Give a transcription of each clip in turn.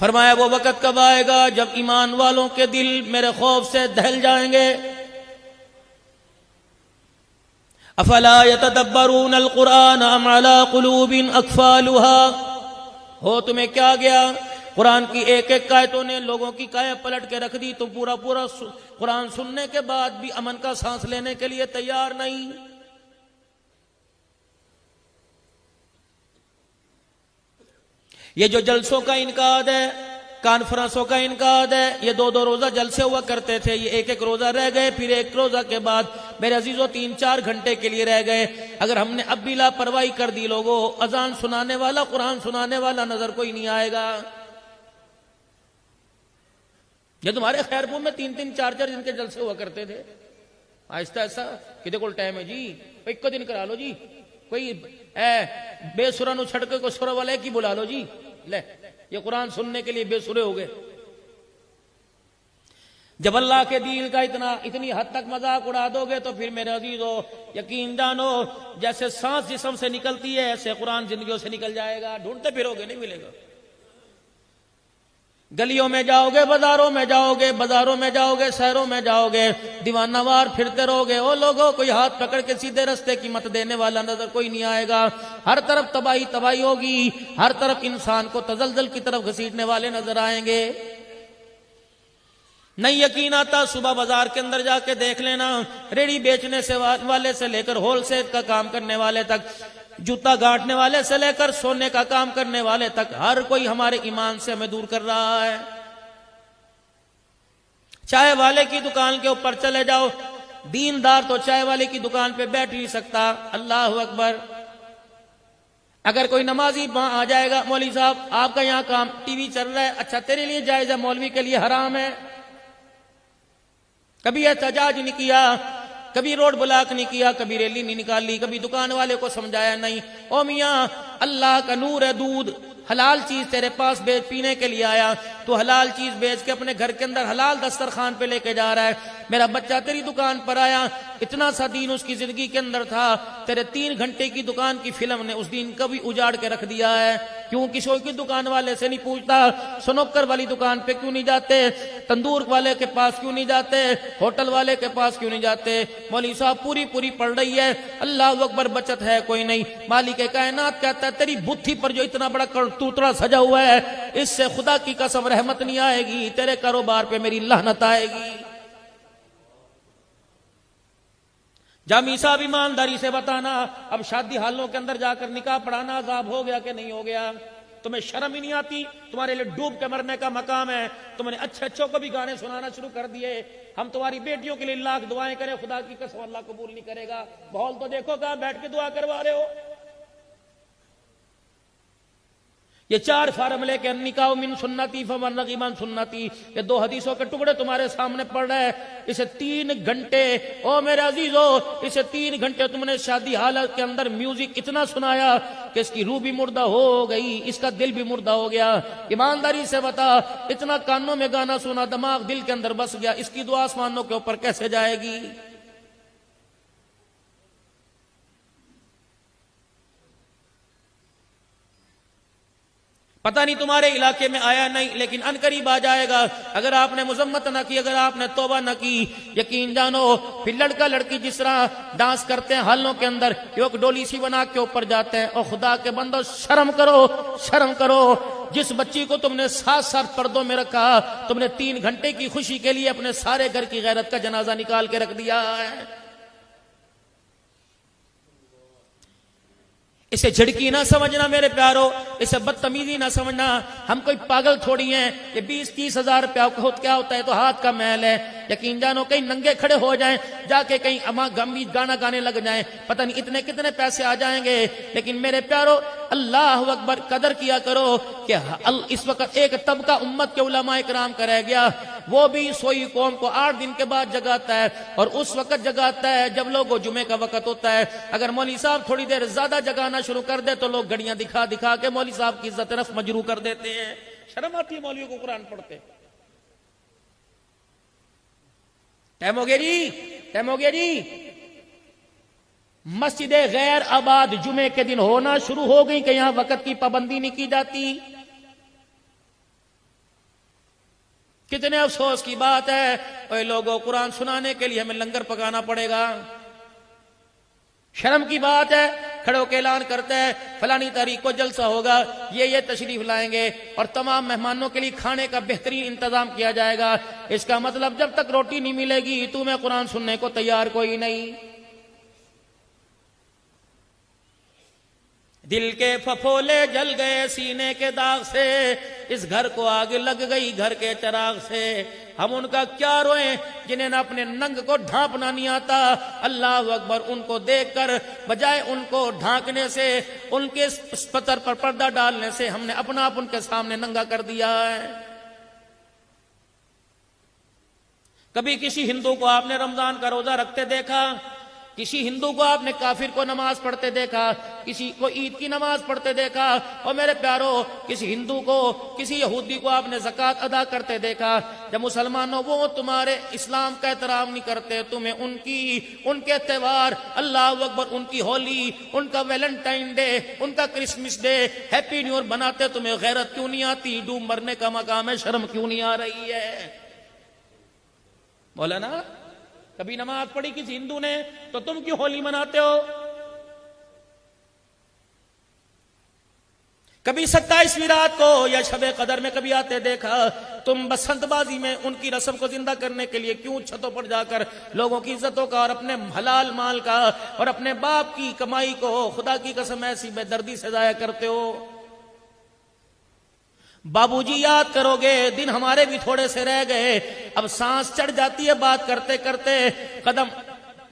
فرمایا وہ وقت کب آئے گا جب ایمان والوں کے دل میرے خوف سے دہل جائیں گے. افلا يتدبرون القرآن ام على قلوب اقفالها. ہو تمہیں کیا گیا، قرآن کی ایک ایک آیتوں نے لوگوں کی کائیں پلٹ کے رکھ دی، تو پورا قرآن سننے کے بعد بھی امن کا سانس لینے کے لیے تیار نہیں. یہ جو جلسوں کا انعقاد ہے، کانفرنسوں کا انعقاد ہے، یہ 2 روزہ جلسے ہوا کرتے تھے، یہ ایک روزہ رہ گئے، پھر ایک روزہ کے بعد میرے عزیزوں 3-4 گھنٹے کے لیے رہ گئے. اگر ہم نے اب بھی لاپرواہی کر دی، لوگوں اذان سنانے والا، قرآن سنانے والا نظر کوئی نہیں آئے گا. یہ تمہارے خیرپور میں 3-3 4-4 دن کے جلسے ہوا کرتے تھے. آہستہ ایسا کدے کو ٹائم ہے جی، ایک دن کرا لو جی، کوئی بے سرا نو چھڑ کے کوئی سر والے کی بلا لو جی. لے یہ قرآن سننے کے لیے بے سرے ہو گئے. جب اللہ کے دین کا اتنی حد تک مذاق اڑا دو گے تو پھر میرے عزیزو یقین جانو جیسے سانس جسم سے نکلتی ہے ایسے قرآن زندگیوں سے نکل جائے گا. ڈھونڈتے پھرو گے نہیں ملے گا. گلیوں میں جاؤ گے، بازاروں میں جاؤ گے، شہروں میں جاؤ گے، دیوانہ وار پھرتے رہو گے. او لوگوں کوئی ہاتھ پکڑ کے سیدھے رستے کی مت دینے والا نظر کوئی نہیں آئے گا. ہر طرف تباہی ہوگی، ہر طرف انسان کو تزلزل کی طرف گھسیٹنے والے نظر آئیں گے. نہیں یقین آتا، صبح بازار کے اندر جا کے دیکھ لینا، ریڑی بیچنے سے والے سے لے کر ہول سیل کا کام کرنے والے تک، جوتا گاٹنے والے سے لے کر سونے کا کام کرنے والے تک، ہر کوئی ہمارے ایمان سے ہمیں دور کر رہا ہے. چائے والے کی دکان کے اوپر چلے جاؤ، دیندار تو چائے والے کی دکان پہ بیٹھ نہیں سکتا. اللہ اکبر. اگر کوئی نمازی وہاں آ جائے گا، مولوی صاحب آپ کا یہاں کام ٹی وی چل رہا ہے، اچھا تیرے لیے جائز ہے، مولوی کے لیے حرام ہے. کبھی احتجاج نہیں کیا، کبھی روڈ بلاک نہیں کیا، کبھی ریلی نہیں نکالی، کبھی دکان والے کو سمجھایا نہیں. او میاں اللہ کا نور ہے، دودھ حلال چیز تیرے پاس بیچ پینے کے لیے آیا، تو حلال چیز بیچ کے اپنے گھر کے اندر حلال دسترخوان پہ لے کے جا رہا ہے. میرا بچہ تیری دکان پر آیا، اتنا سا دین اس کی زندگی کے اندر تھا، تیرے 3 گھنٹے کی دکان کی فلم نے اس دین کا بھی اجاڑ کے رکھ دیا ہے. کیوں کسی کی دکان والے سے نہیں پوچھتا، سنوکر والی دکان پہ کیوں نہیں جاتے، تندور والے کے پاس کیوں نہیں جاتے، ہوٹل والے کے پاس کیوں نہیں جاتے. مولوی صاحب پوری پڑھ رہی ہے، اللہ اکبر، بچت ہے کوئی نہیں. مالک کائنات کہتا ہے تیری بتھی پر جو اتنا بڑا کرتوتڑا سجا ہوا ہے، اس سے خدا کی قسم رحمت نہیں آئے گی، تیرے کاروبار پہ میری لعنت آئے گی. جامی صاحب ایمانداری سے بتانا، اب شادی حالوں کے اندر جا کر نکاح پڑھانا عذاب ہو گیا کہ نہیں ہو گیا؟ تمہیں شرم ہی نہیں آتی؟ تمہارے لیے ڈوب کے مرنے کا مقام ہے. تم نے اچھوں کو بھی گانے سنانا شروع کر دیے. ہم تمہاری بیٹیوں کے لیے لاکھ دعائیں کریں، خدا کی قسم اللہ قبول نہیں کرے گا. بہول تو دیکھو کہاں بیٹھ کے دعا کروا رہے ہو. یہ 4 فارمولے کے نکاح من سنتی فمن رغب عن سنتی، یہ 2 حدیثوں کے ٹکڑے تمہارے سامنے پڑ رہے ہیں. اسے 3 گھنٹے، او میرے عزیزو، اسے 3 گھنٹے تم نے شادی حالت کے اندر میوزک اتنا سنایا کہ اس کی روح بھی مردہ ہو گئی، اس کا دل بھی مردہ ہو گیا. ایمانداری سے بتا، اتنا کانوں میں گانا سنا، دماغ دل کے اندر بس گیا، اس کی دعا آسمانوں کے اوپر کیسے جائے گی؟ پتہ نہیں تمہارے علاقے میں آیا نہیں، لیکن ان قریب آ جائے گا. اگر آپ نے مذمت نہ کی، اگر آپ نے توبہ نہ کی، یقین جانو پھر لڑکا لڑکی جس طرح ڈانس کرتے ہیں حالوں کے اندر، ایک ڈولی سی بنا کے اوپر جاتے ہیں. اور خدا کے بندو شرم کرو. جس بچی کو تم نے 7 پردوں میں رکھا، تم نے 3 گھنٹے کی خوشی کے لیے اپنے سارے گھر کی غیرت کا جنازہ نکال کے رکھ دیا ہے. اسے جھڑکی نہ سمجھنا میرے پیارو، اسے بدتمیزی نہ سمجھنا. ہم کوئی پاگل تھوڑی ہیں. یہ 20-30 ہزار روپیہ کیا ہوتا ہے؟ تو ہاتھ کا محل ہے. یقین جانو کہیں ننگے کھڑے ہو جائیں، جا کے کہیں اما گمی گانا گانے لگ جائیں، پتہ نہیں کتنے پیسے آ جائیں گے. لیکن میرے پیارو اللہ اکبر، قدر کیا کرو کہ اس وقت ایک طبقہ امت کے علماء کرام کا رہ گیا، وہ بھی سوئی قوم کو 8 دن کے بعد جگاتا ہے، اور اس وقت جگاتا ہے جب لوگوں جمعے کا وقت ہوتا ہے. اگر مولوی صاحب تھوڑی دیر زیادہ جگانا شروع کر دے تو لوگ گھڑیاں دکھا کے مولوی صاحب کی عزت طرف مجروح کر دیتے ہیں. شرم آتی ہے مولویوں کو قرآن پڑھتے. ٹائم ہو گیا جی. مسجد غیر آباد جمعے کے دن ہونا شروع ہو گئی کہ یہاں وقت کی پابندی نہیں کی جاتی. کتنے افسوس کی بات ہے، اے لوگوں قرآن سنانے کے لیے ہمیں لنگر پکانا پڑے گا۔ شرم کی بات ہے، کھڑے ہو کے اعلان کرتا ہے فلانی تاریخ کو جلسہ ہوگا، یہ تشریف لائیں گے اور تمام مہمانوں کے لیے کھانے کا بہترین انتظام کیا جائے گا۔ اس کا مطلب جب تک روٹی نہیں ملے گی تمہیں قرآن سننے کو تیار کوئی نہیں۔ دل کے پھپھولے جل گئے سینے کے داغ سے، اس گھر کو آگ لگ گئی گھر کے چراغ سے۔ ہم ان کا کیا روئیں جنہیں نہ اپنے ننگ کو ڈھانپنا نہیں آتا۔ اللہ اکبر، ان کو دیکھ کر بجائے ان کو ڈھانکنے سے، ان کے پتر پر پردہ ڈالنے سے، ہم نے اپنا آپ ان کے سامنے ننگا کر دیا ہے۔ کبھی کسی ہندو کو آپ نے رمضان کا روزہ رکھتے دیکھا؟ کسی ہندو کو آپ نے کافر کو نماز پڑھتے دیکھا؟ کسی کو عید کی نماز پڑھتے دیکھا؟ اور میرے پیارو، کسی ہندو کو، کسی یہودی کو آپ نے زکوٰۃ ادا کرتے دیکھا؟ جب مسلمانوں وہ تمہارے اسلام کا احترام نہیں کرتے، تمہیں ان کے تہوار، اللہ اکبر، ان کی ہولی، ان کا ویلنٹائن ڈے، ان کا Christmas day, happy new year بناتے، تمہیں غیرت کیوں نہیں آتی؟ ڈوب مرنے کا مقام ہے، شرم کیوں نہیں آ رہی ہے؟ مولانا، کبھی نماز پڑھی کسی ہندو نے تو تم کیوں ہولی مناتے ہو؟ کبھی 27ویں رات کو یا شب قدر میں کبھی آتے دیکھا؟ تم بسنت بازی میں ان کی رسم کو زندہ کرنے کے لیے کیوں چھتوں پر جا کر لوگوں کی عزتوں کا اور اپنے حلال مال کا اور اپنے باپ کی کمائی کو خدا کی قسم ایسی بے دردی سے ضائع کرتے ہو؟ بابو جی یاد کرو گے، دن ہمارے بھی تھوڑے سے رہ گئے، اب سانس چڑھ جاتی ہے بات کرتے کرتے، قدم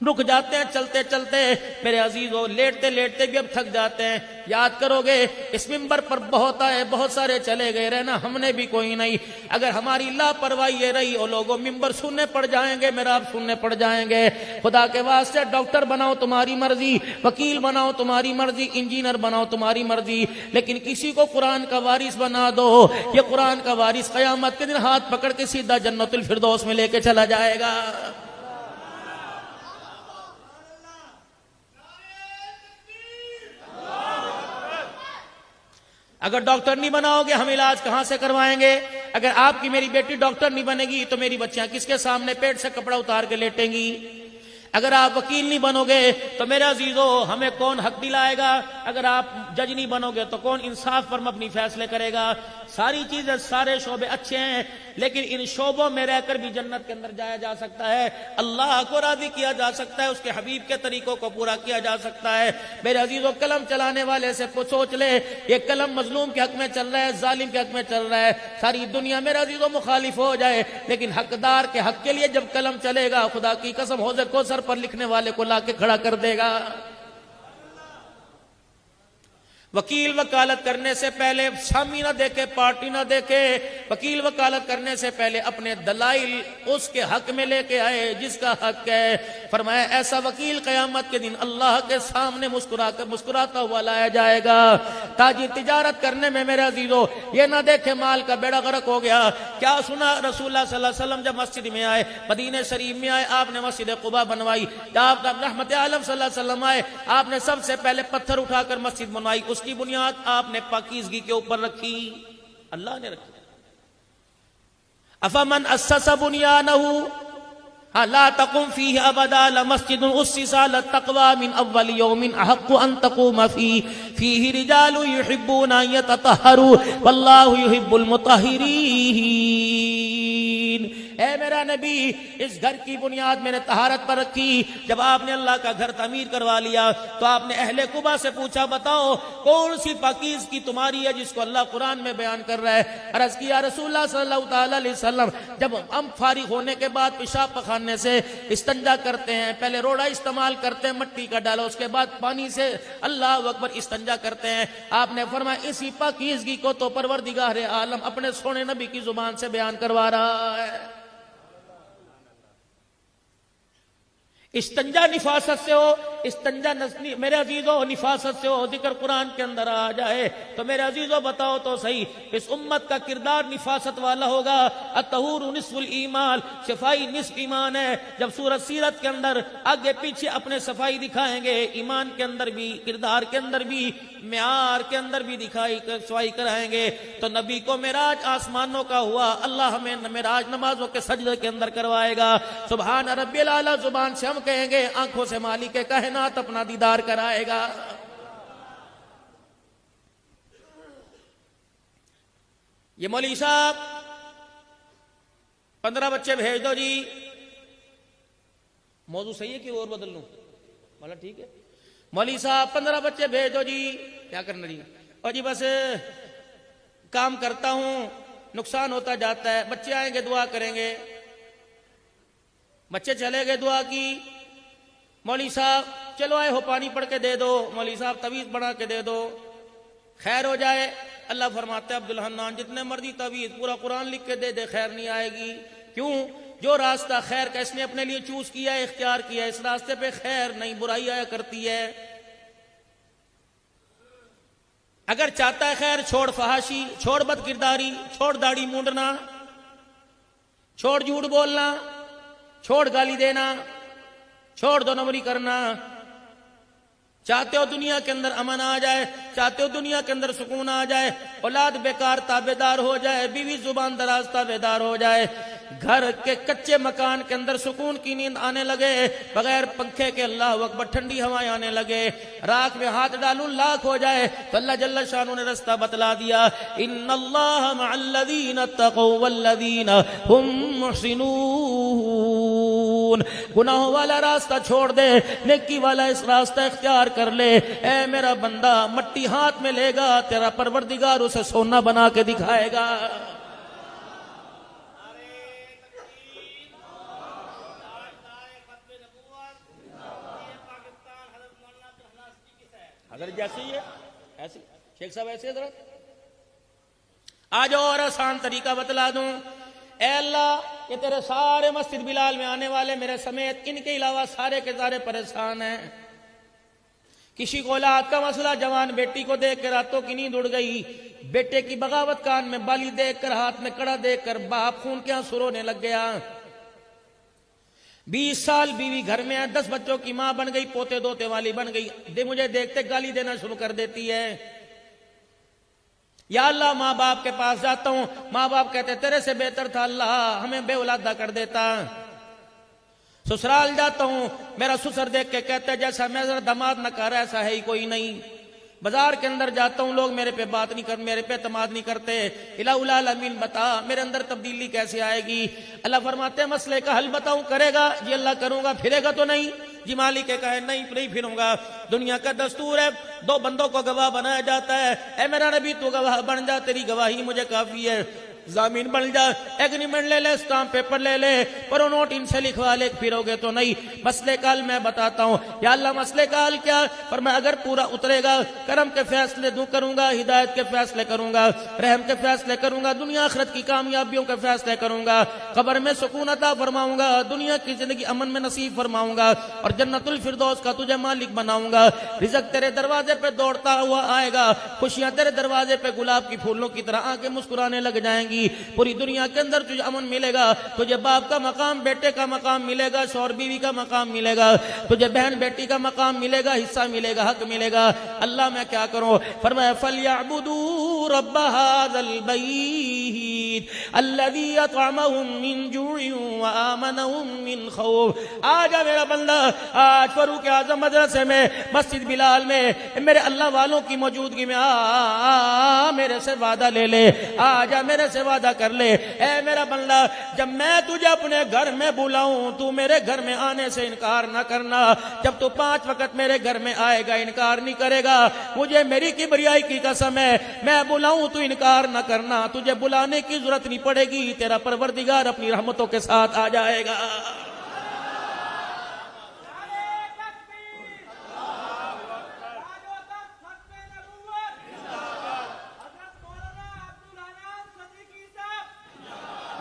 رک جاتے ہیں چلتے چلتے، میرے عزیزو لیٹتے لیٹتے بھی اب تھک جاتے ہیں۔ یاد کرو گے اس ممبر پر بہت آئے، بہت سارے چلے گئے، رہنا ہم نے بھی کوئی نہیں۔ اگر ہماری لاپرواہی یہ رہی، اور لوگوں ممبر سننے پڑ جائیں گے، میرا آپ سننے پڑ جائیں گے۔ خدا کے واسطے ڈاکٹر بناؤ تمہاری مرضی، وکیل بناؤ تمہاری مرضی، انجینئر بناؤ تمہاری مرضی، لیکن کسی کو قرآن کا وارث بنا دو، یہ قرآن کا وارث قیامت کے دن ہاتھ پکڑ کے سیدھا جنت الفردوس میں لے کے چلا جائے گا۔ اگر ڈاکٹر نہیں بناؤ گے ہم علاج کہاں سے کروائیں گے؟ اگر آپ کی میری بیٹی ڈاکٹر نہیں بنے گی تو میری بچیاں کس کے سامنے پیٹ سے کپڑا اتار کے لیٹیں گی؟ اگر آپ وکیل نہیں بنو گے تو میرے عزیزو ہمیں کون حق دلائے گا؟ اگر آپ جج نہیں بنو گے تو کون انصاف پر مبنی فیصلے کرے گا؟ ساری چیزیں، سارے شعبے اچھے ہیں، لیکن ان شعبوں میں رہ کر بھی جنت کے اندر جایا جا سکتا ہے، اللہ کو راضی کیا جا سکتا ہے، اس کے حبیب کے طریقوں کو پورا کیا جا سکتا ہے۔ میرے عزیزو، قلم چلانے والے سے سوچ لے، یہ قلم مظلوم کے حق میں چل رہا ہے، ظالم کے حق میں چل رہا ہے، ساری دنیا میرے عزیزو مخالف ہو جائے، لیکن حقدار کے حق کے لیے جب قلم چلے گا، خدا کی قسم حوض کوثر پر لکھنے والے کو لا کے کھڑا کر دے گا۔ وکیل وکالت کرنے سے پہلے سامی نہ دیکھے، پارٹی نہ دیکھے، وکیل وکالت کرنے سے پہلے اپنے دلائل اس کے حق میں لے کے آئے جس کا حق ہے۔ فرمایا ایسا وکیل قیامت کے دن اللہ کے سامنے مسکراتا ہوا لایا جائے گا۔ تاجر تجارت کرنے میں میرے عزیزو یہ نہ دیکھے مال کا بیڑا غرق ہو گیا۔ کیا سنا رسول اللہ صلی اللہ علیہ وسلم جب مسجد میں آئے، مدینہ شریف میں آئے، آپ نے مسجد قباء بنوائی، جب آپ رحمت عالم صلی اللہ علیہ وسلم آئے، آپ نے سب سے پہلے پتھر اٹھا کر مسجد بنوائی، اس کی بنیاد آپ نے پاکیزگی کے اوپر رکھی، اللہ نے رکھی۔ افمن اسس بنیانہ لا تقم فیہ ابدا لمسجد اسس علی التقوی من اول یوم احق ان تقوم فیہ رجال یحبون ان یتطہروا واللہ یحب المطہرین۔ اے میرا نبی، اس گھر کی بنیاد میں نے طہارت پر رکھی۔ جب آپ نے اللہ کا گھر تعمیر کروا لیا تو آپ نے اہل قباء سے پوچھا، بتاؤ کون سی پاکیزگی تمہاری ہے جس کو اللہ قرآن میں بیان کر رہا ہے؟ عرض کیا رسول اللہ صلی اللہ تعالی علیہ وسلم، جب ہم فارغ ہونے کے بعد پیشاب پخانے سے استنجا کرتے ہیں، پہلے روڑا استعمال کرتے ہیں مٹی کا ڈالا، اس کے بعد پانی سے اللہ اکبر استنجا کرتے ہیں۔ آپ نے فرمایا اسی پاکیزگی کو تو پروردگار عالم اپنے سونے نبی کی زبان سے بیان کروا رہا ہے۔ استنجا نفاست سے ہو، استنجا میرے عزیزو نفاست سے ہو، ذکر قرآن کے اندر آ جائے تو میرے عزیزو بتاؤ تو صحیح، اس امت کا کردار نفاست والا ہوگا۔ الطہور نصف الایمان، صفائی نصف ایمان ہے۔ جب سورۃ سیرت کے اندر آگے پیچھے اپنے صفائی دکھائیں گے، ایمان کے اندر بھی، کردار کے اندر بھی، معیار کے اندر بھی سوائی کرائیں گے تو نبی کو معراج آسمانوں کا ہوا، اللہ ہمیں معراج نمازوں کے سجدے کے اندر کروائے گا۔ سبحان ربی الاعلیٰ زبان سے ہم کہیں گے، آنکھوں سے مالک کائنات اپنا دیدار کرائے گا۔ یہ مولوی صاحب 15 بچے بھیج دو جی، موضوع صحیح ہے کہ اور بدل لوں؟ مالا ٹھیک ہے، مولوی صاحب 15 بچے بھیج دو جی، کیا کرنا جی؟ اور جی بس کام کرتا ہوں، نقصان ہوتا جاتا ہے، بچے آئیں گے دعا کریں گے۔ بچے چلے گئے، دعا کی، مولوی صاحب چلو آئے ہو پانی پڑھ کے دے دو، مولوی صاحب تویز بنا کے دے دو، خیر ہو جائے۔ اللہ فرماتے ہیں عبدالحنان جتنے مرضی تویز پورا قرآن لکھ کے دے دے، خیر نہیں آئے گی۔ کیوں؟ جو راستہ خیر کا اس نے اپنے لیے چوز کیا ہے، اختیار کیا ہے، اس راستے پہ خیر نہیں، برائی آیا کرتی ہے۔ اگر چاہتا ہے خیر، چھوڑ فحاشی، چھوڑ بد کرداری، چھوڑ داڑھی مونڈنا، چھوڑ جھوٹ بولنا، چھوڑ گالی دینا، چھوڑ دو نمبری کرنا۔ چاہتے ہو دنیا کے اندر امن آ جائے، چاہتے ہو دنیا کے اندر سکون آ جائے، اولاد بیکار تابع دار ہو جائے، بیوی زبان دراز تابع دار ہو جائے، گھر کے کچے مکان کے اندر سکون کی نیند آنے لگے، بغیر پنکھے کے اللہ اکبر ٹھنڈی ہوائیں آنے لگے، راکھ میں ہاتھ ڈالوں لاکھ ہو جائے، تو اللہ جل شانہ نے رستہ بتلا دیا، ان اللہ مع الذین اتقوا والذین هم محسنون۔ گناہوں والا راستہ چھوڑ دے، نیکی والا اس راستہ اختیار کر لے۔ اے میرا بندہ، مٹی ہاتھ میں لے گا، تیرا پروردگار اسے سونا بنا کے دکھائے گا۔ حضرت جیسے ہی ہے ایسے، شیخ صاحب ایسے حضرت آج اور آسان طریقہ بتلا دوں۔ اے اللہ، یہ تیرے سارے مسجد بلال میں آنے والے میرے سمیت ان کے علاوہ سارے کے سارے پریشان ہیں۔ کسی کو اولاد کا مسئلہ، جوان بیٹی کو دیکھ کر راتوں کی نیند اڑ گئی، بیٹے کی بغاوت کان میں بالی دیکھ کر، ہاتھ میں کڑا دیکھ کر باپ خون کے آنسو رونے لگ گیا۔ 20 سال بیوی گھر میں ہے، 10 بچوں کی ماں بن گئی، پوتے دوتے والی بن گئی، مجھے دیکھتے گالی دینا شروع کر دیتی ہے۔ یا اللہ، ماں باپ کے پاس جاتا ہوں، ماں باپ کہتے تیرے سے بہتر تھا اللہ ہمیں بے اولادہ کر دیتا۔ سسرال جاتا ہوں، میرا سسر دیکھ کے کہتے جیسا میں داماد نہ کر ایسا ہے ہی کوئی نہیں۔ بازار کے اندر جاتا ہوں، لوگ میرے پہ بات نہیں کرتے، میرے پہ اعتماد نہیں کرتے۔ الہ العالمین بتا میرے اندر تبدیلی کیسے آئے گی؟ اللہ فرماتے ہیں مسئلے کا حل بتاؤں، کرے گا جی اللہ کروں گا، پھرے گا تو نہیں جی مالک کہے نہیں پھروں گا۔ دنیا کا دستور ہے 2 بندوں کو گواہ بنایا جاتا ہے، اے میرا نبی تو گواہ بن جا، تیری گواہی مجھے کافی ہے۔ ضامین بن جا، ایگریمنٹ لے لے، اسٹامپ پیپر لے لے، پر نوٹ ان سے لکھوا لے، پھرو گے تو نہیں۔ مسئلے کا حل میں بتاتا ہوں۔ یا اللہ مسئلے کا حل کیا؟ فرمایا اگر پورا اترے گا، کرم کے فیصلے دوں کروں گا، ہدایت کے فیصلے کروں گا، رحم کے فیصلے کروں گا، دنیا آخرت کی کامیابیوں کے فیصلے کروں گا، قبر میں سکون عطا فرماؤں گا، دنیا کی زندگی امن میں نصیب فرماؤں گا، اور جنت الفردوس کا تجھے مالک بناؤں گا۔ رزق تیرے دروازے پہ دوڑتا ہوا آئے گا، خوشیاں تیرے دروازے پہ گلاب کی پھولوں کی طرح آنکھیں مسکرانے لگ جائیں گی۔ پوری دنیا کے اندر تجھے امن ملے گا، تجھے باپ کا مقام، بیٹے کا مقام ملے گا، شوہر بیوی کا مقام ملے گا، تجھے بہن بیٹی کا مقام ملے گا، حصہ ملے گا، حق ملے گا۔ اللہ میں کیا کروں؟ فرمایا فَلْيَعْبُدُوا رَبَّ هَذَا الْبَيْتِ الَّذِي أَطْعَمَهُم مِّن جُوعٍ وَآمَنَهُم مِّن خَوْفٍ۔ آجا میرا بندہ، آج فاروق اعظم مدرسے میں، مسجد بلال میں، میرے اللہ والوں کی موجودگی میں میرے سے وعدہ لے لے، آجا میرے سے وعدہ کر لے۔ اے میرا بندہ، جب میں تجھے اپنے گھر میں بلاؤں تو میرے گھر میں آنے سے انکار نہ کرنا۔ جب تو 5 وقت میرے گھر میں آئے گا انکار نہیں کرے گا، مجھے میری کبریائی کی قسم ہے، میں بلاؤں تو انکار نہ کرنا، تجھے بلانے کی ضرورت نہیں پڑے گی، تیرا پروردگار اپنی رحمتوں کے ساتھ آ جائے گا۔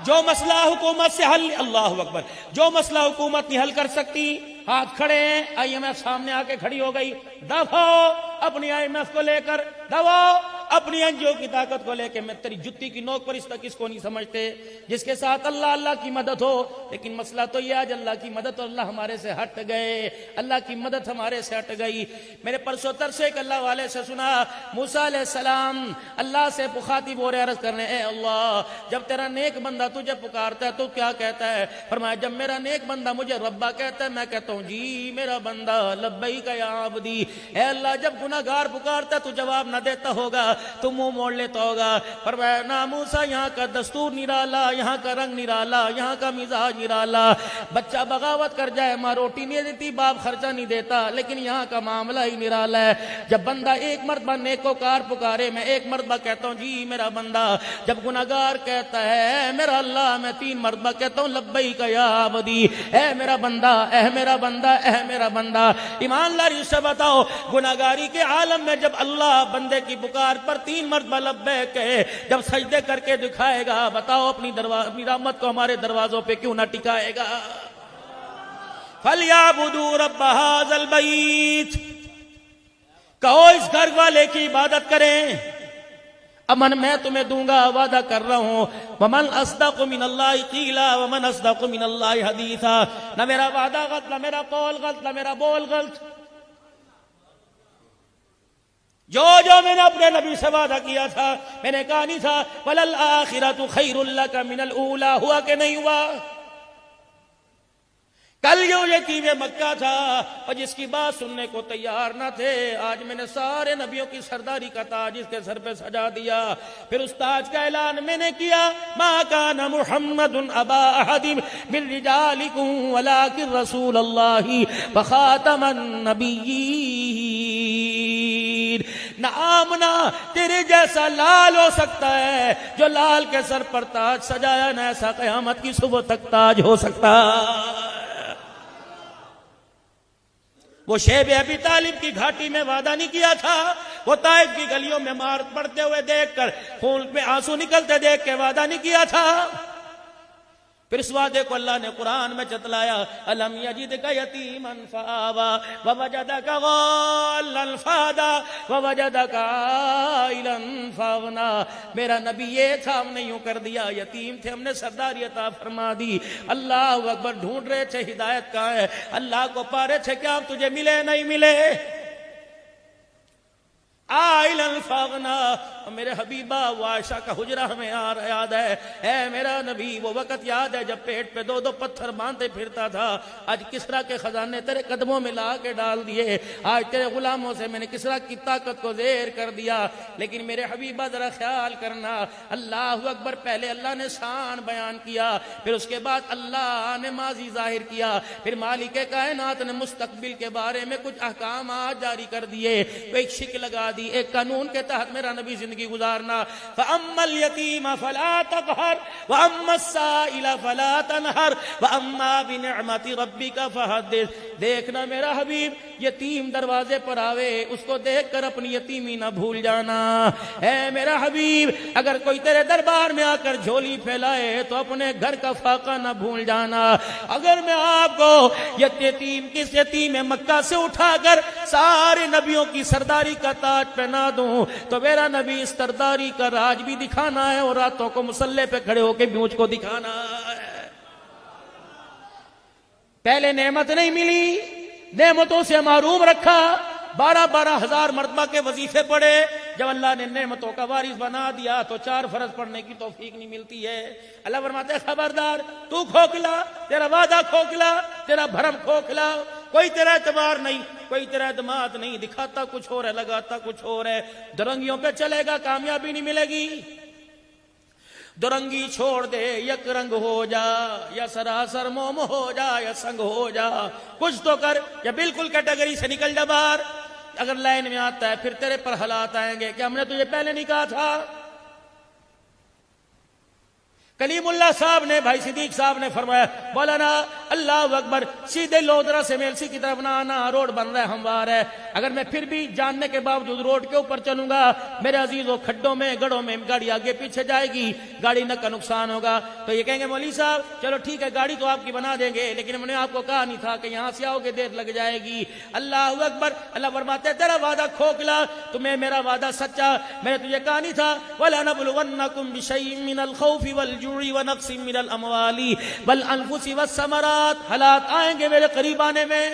جو مسئلہ حکومت سے حل، اللہ اکبر، جو مسئلہ حکومت نہیں حل کر سکتی، ہاتھ کھڑے ہیں، آئی ایم ایف سامنے آ کے کھڑی ہو گئی، دفاع اپنی آئی ایم ایف کو لے کر، دفاع اپنی انجیوں کی طاقت کو لے کے میں تیری جتی کی نوک پر اس تک اس کو نہیں سمجھتے جس کے ساتھ اللہ اللہ کی مدد ہو. لیکن مسئلہ تو یہ آج اللہ کی مدد اور اللہ ہمارے سے ہٹ گئے, اللہ کی مدد ہمارے سے ہٹ گئی. میرے پرسوں ترسے ایک اللہ والے سے سنا, موسیٰ علیہ السلام اللہ سے مخاطب ہو رہے عرض کرنے, اے اللہ جب تیرا نیک بندہ تجھے پکارتا ہے تو کیا کہتا ہے؟ فرمایا جب میرا نیک بندہ مجھے ربا کہتا ہے میں کہتا ہوں جی میرا بندہ لبیک یا عبدی. اے اللہ جب گناہگار پکارتا ہے تو جواب نہ دیتا ہوگا تو منہ موڑ لیتا ہوگا. فرمایا نا موسیٰ یہاں کا دستور نرالا, یہاں کا رنگ نرالا, یہاں کا مزاج نرالا. بچہ بغاوت کر جائے ماں روٹی نہیں دیتی, باپ خرچہ نہیں دیتا, لیکن یہاں کا معاملہ ہی نرالا ہے. جب بندہ ایک مرتبہ نیکوکار پکارے میں ایک مرتبہ کہتا ہوں جی میرا بندہ, جب گناہگار کہتا ہے میرا اللہ میں 3 مرتبہ کہتا ہوں لبیک یا عبدی, اے میرا بندہ, اے میرا بندہ, اے میرا بندہ. ایمان لاری سے بتاؤ گناہگاری کے عالم میں جب اللہ بندے کی پکار پر 3 مرتبہ لبیک کہے, جب سجدے کر کے دکھائے گا, بتاؤ اپنی رحمت کو ہمارے دروازوں پہ کیوں نہ ٹکائے گا؟ فَلْيَعْبُدُوا رَبَّ هَذَا الْبَيْتِ, کہو اس گھر والے کی عبادت کریں. امن میں تمہیں دوں گا, وعدہ کر رہا ہوں. وَمَنْ أَصْدَقُ مِنَ اللَّهِ قِيلًا وَمَنْ أَصْدَقُ مِنَ اللَّهِ حَدِيثًا. نہ میرا وعدہ غلط, نہ میرا قول غلط, نہ میرا بول غلط. جو میں نے اپنے نبی سے وعدہ کیا تھا, میں نے کہا نہیں تھا وَلَلْآخِرَةُ خَيْرٌ لَكَ مِنَ الْأُولَى, ہوا کہ نہیں ہوا؟ کل یتیم مکہ تھا اور جس کی بات سننے کو تیار نہ تھے, آج میں نے سارے نبیوں کی سرداری کا تاج اس کے سر پہ سجا دیا. پھر اس تاج کا اعلان میں نے کیا, ما کان محمد ابا احد من رجالکم ولکن رسول اللہ وخاتم النبیین. نہ آمنا تیرے جیسا لال ہو سکتا ہے جو لال کے سر پر تاج سجایا, نہ ایسا قیامت کی صبح تک تاج ہو سکتا. وہ شیب ابی طالب کی گھاٹی میں وعدہ نہیں کیا تھا, وہ طائف کی گلیوں میں مار پڑتے ہوئے دیکھ کر, خون پہ آنسو نکلتے دیکھ کے وعدہ نہیں کیا تھا. پھر اس وعدے کو اللہ نے قرآن میں چتلایا, الم یجدک یتیما فآوا ووجدک ضالا فہدی ووجدک عائلا فاغنی. میرا نبی یہ تھا, ہم نے یوں کر دیا, یتیم تھے ہم نے سرداری عطا فرما دی. اللہ اکبر, ڈھونڈ رہے تھے ہدایت کہاں ہے, اللہ کو پا رہے تھے کیا تجھے ملے نہیں ملے. عائلا فاغنی. میرے حبیبہ وہ عائشہ کا حجرہ ہمیں یاد ہے, اے میرا نبی وہ وقت یاد ہے جب پیٹ پہ 2 پتھر باندھے پھرتا تھا. آج کسریٰ کے خزانے تیرے قدموں میں لا کے ڈال دیے, آج تیرے غلاموں سے میں نے کسریٰ کی طاقت کو زیر کر دیا. لیکن میرے حبیبہ ذرا خیال کرنا, اللہ اکبر, پہلے اللہ نے شان بیان کیا, پھر اس کے بعد اللہ نے ماضی ظاہر کیا, پھر مالک کائنات نے مستقبل کے بارے میں کچھ احکامات جاری کر دیے. ایک شک لگا دی, ایک قانون کے تحت میرا نبی زندگی گزارنا. فَأَمَّا الْيَتِيمَ فَلَا تَقْهَرْ وَأَمَّا السَّائِلَ فَلَا تَنْهَرْ وَأَمَّا بِنِعْمَةِ رَبِّكَ فَحَدِّثْ. دیکھنا میرا حبیب, یتیم دروازے پر آوے, اس کو دیکھ کر اپنی یتیمی نہ بھول جانا. اے میرا حبیب, اگر کوئی تیرے دربار میں آ کر جھولی پھیلائے تو اپنے گھر کا فاقہ نہ بھول جانا. اگر میں آپ کو یتیم مکہ سے اٹھا کر سارے نبیوں کی سرداری کا تاج پہنا دوں تو میرا نبی اس سرداری کا راج بھی دکھانا ہے اور راتوں کو مسلح پہ کھڑے ہو کے بھی مجھ کو دکھانا ہے. پہلے نعمت نہیں ملی, نعمتوں سے محروم رکھا, 12 ہزار مرتبہ کے وظیفے پڑے. جب اللہ نے نعمتوں کا وارث بنا دیا تو 4 فرض پڑھنے کی توفیق نہیں ملتی ہے. اللہ فرماتے ہیں خبردار, تو کھوکھلا, تیرا وعدہ کھوکھلا, تیرا بھرم کھوکھلا, کوئی تیرا اعتبار نہیں, کوئی تیرا اعتماد نہیں, دکھاتا کچھ اور ہے, لگاتا کچھ اور ہے. درنگیوں پہ چلے گا, کامیابی نہیں ملے گی. درنگی چھوڑ دے, یک رنگ ہو جا, یا سراسر موم ہو جا, یا سنگ ہو جا, کچھ تو کر, یا بالکل کیٹیگری سے نکل جا باہر. اگر لائن میں آتا ہے پھر تیرے پر حالات آئیں گے کہ ہم نے تجھے پہلے نہیں کہا تھا. کلیم اللہ صاحب نے, بھائی صدیق صاحب نے فرمایا, مولانا اللہ اکبر، سیدھے لودرا سے میلسی کی طرف نہ آنا، روڈ بن رہا ہے، ہموار ہے، اگر میں پھر بھی جاننے کے باوجود روڈ کے اوپر چلوں گا میرے عزیزوں، کھڈوں میں گڑوں میں گاڑی آگے پیچھے جائے گی، گاڑی نہ کا نقصان ہوگا۔ تو یہ کہیں گے مولوی صاحب چلو ٹھیک ہے گاڑی تو آپ کی بنا دیں گے، لیکن میں نے آپ کو کہا نہیں تھا کہ یہاں سے آؤ گے دیر لگ جائے گی۔ اللہ اکبر، اللہ فرماتے تیرا وعدہ کھوکھلا، تمہیں میرا وعدہ سچا، میں نے تجھے کہا نہیں تھا وَلَنَبْلُوَنَّكُمْ بِشَيْءٍ مِّنَ الْخَوْفِ وَالْجُوعِ وَنَقْصٍ مِّنَ الْأَمْوَالِ وَالْأَنفُسِ وَالثَّمَرَاتِ، حالات آئیں گے میرے قریب آنے میں،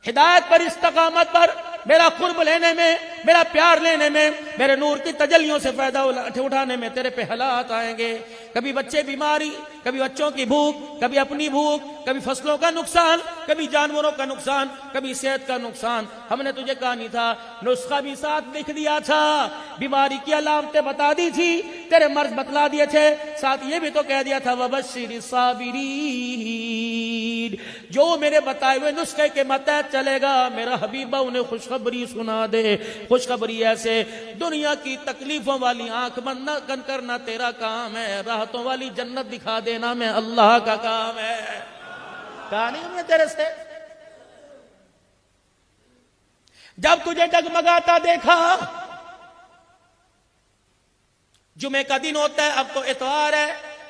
ہدایت پر، استقامت پر، میرا قرب لینے میں، میرا پیار لینے میں، میرے نور کی تجلیوں سے فائدہ اٹھانے میں تیرے پہ حالات آئیں گے، کبھی بچے بیماری، کبھی بچوں کی بھوک، کبھی اپنی بھوک، کبھی فصلوں کا نقصان، کبھی جانوروں کا نقصان، کبھی صحت کا نقصان۔ ہم نے تجھے کہا نہیں تھا، نسخہ بھی ساتھ لکھ دیا تھا، بیماری کی علامتیں بتا دی تھی، تیرے مرض بتلا دیے تھے، ساتھ یہ بھی تو کہہ دیا تھا وَبَشِّرِ الصَّابِرِينَ، جو میرے بتائے ہوئے نسخے کے متحد چلے گا میرا حبیبہ انہیں خوشخبری سنا دے۔ خوشخبری ایسے، دنیا کی تکلیفوں والی آنکھ بند نہ کرنا تیرا کام ہے، راحتوں والی جنت دکھا دینا میں اللہ کا کام ہے۔ کہا نہیں ہم نے تیرے سے؟ جب تجھے ڈگمگاتا دیکھا، جمعے کا دن ہوتا ہے، اب تو اتوار ہے،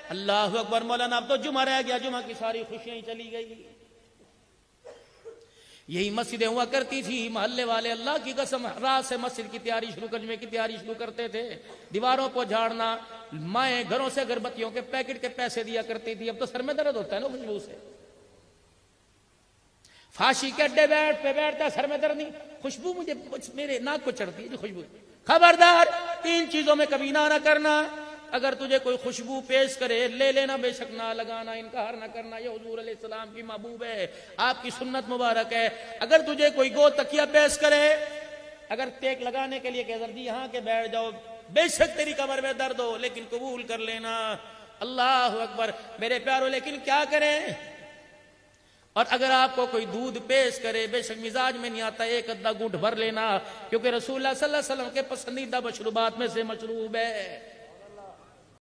اللہ اکبر مولانا اب تو جمعہ رہ گیا، جمعہ کی ساری خوشیاں ہی چلی گئی۔ یہی مسجدیں ہوا کرتی تھی، محلے والے اللہ کی قسم رات سے مسجد کی تیاری شروع، جمعے کی تیاری شروع کرتے تھے، دیواروں کو جھاڑنا، مائیں گھروں سے اگربتیوں کے پیکٹ کے پیسے دیا کرتی تھی، اب تو سر میں درد ہوتا ہے نا خوشبو سے، فاشی کے اڈے پہ بیٹھتا ہے، سر میں درد نہیں، خوشبو مجھے میرے ناک کو چڑھتی ہے جی خوشبو۔ خبردار، تین چیزوں میں کبھی نہ کرنا، اگر تجھے کوئی خوشبو پیش کرے لے لینا، بے شک نہ لگانا، انکار نہ کرنا، یہ حضور علیہ السلام کی محبوب ہے، آپ کی سنت مبارک ہے۔ اگر تجھے کوئی گو تکیہ پیش کرے، اگر ٹیک لگانے کے لیے کہ جی یہاں کے بیٹھ جاؤ، بے شک تیری کمر میں درد ہو لیکن قبول کر لینا، اللہ اکبر میرے پیارو۔ لیکن کیا کریں؟ اور اگر آپ کو کوئی دودھ پیش کرے، بے شک مزاج میں نہیں آتا، ایک ادھا گھونٹ بھر لینا، کیونکہ رسول اللہ صلی اللہ علیہ وسلم کے پسندیدہ مشروبات میں سے مشروب ہے۔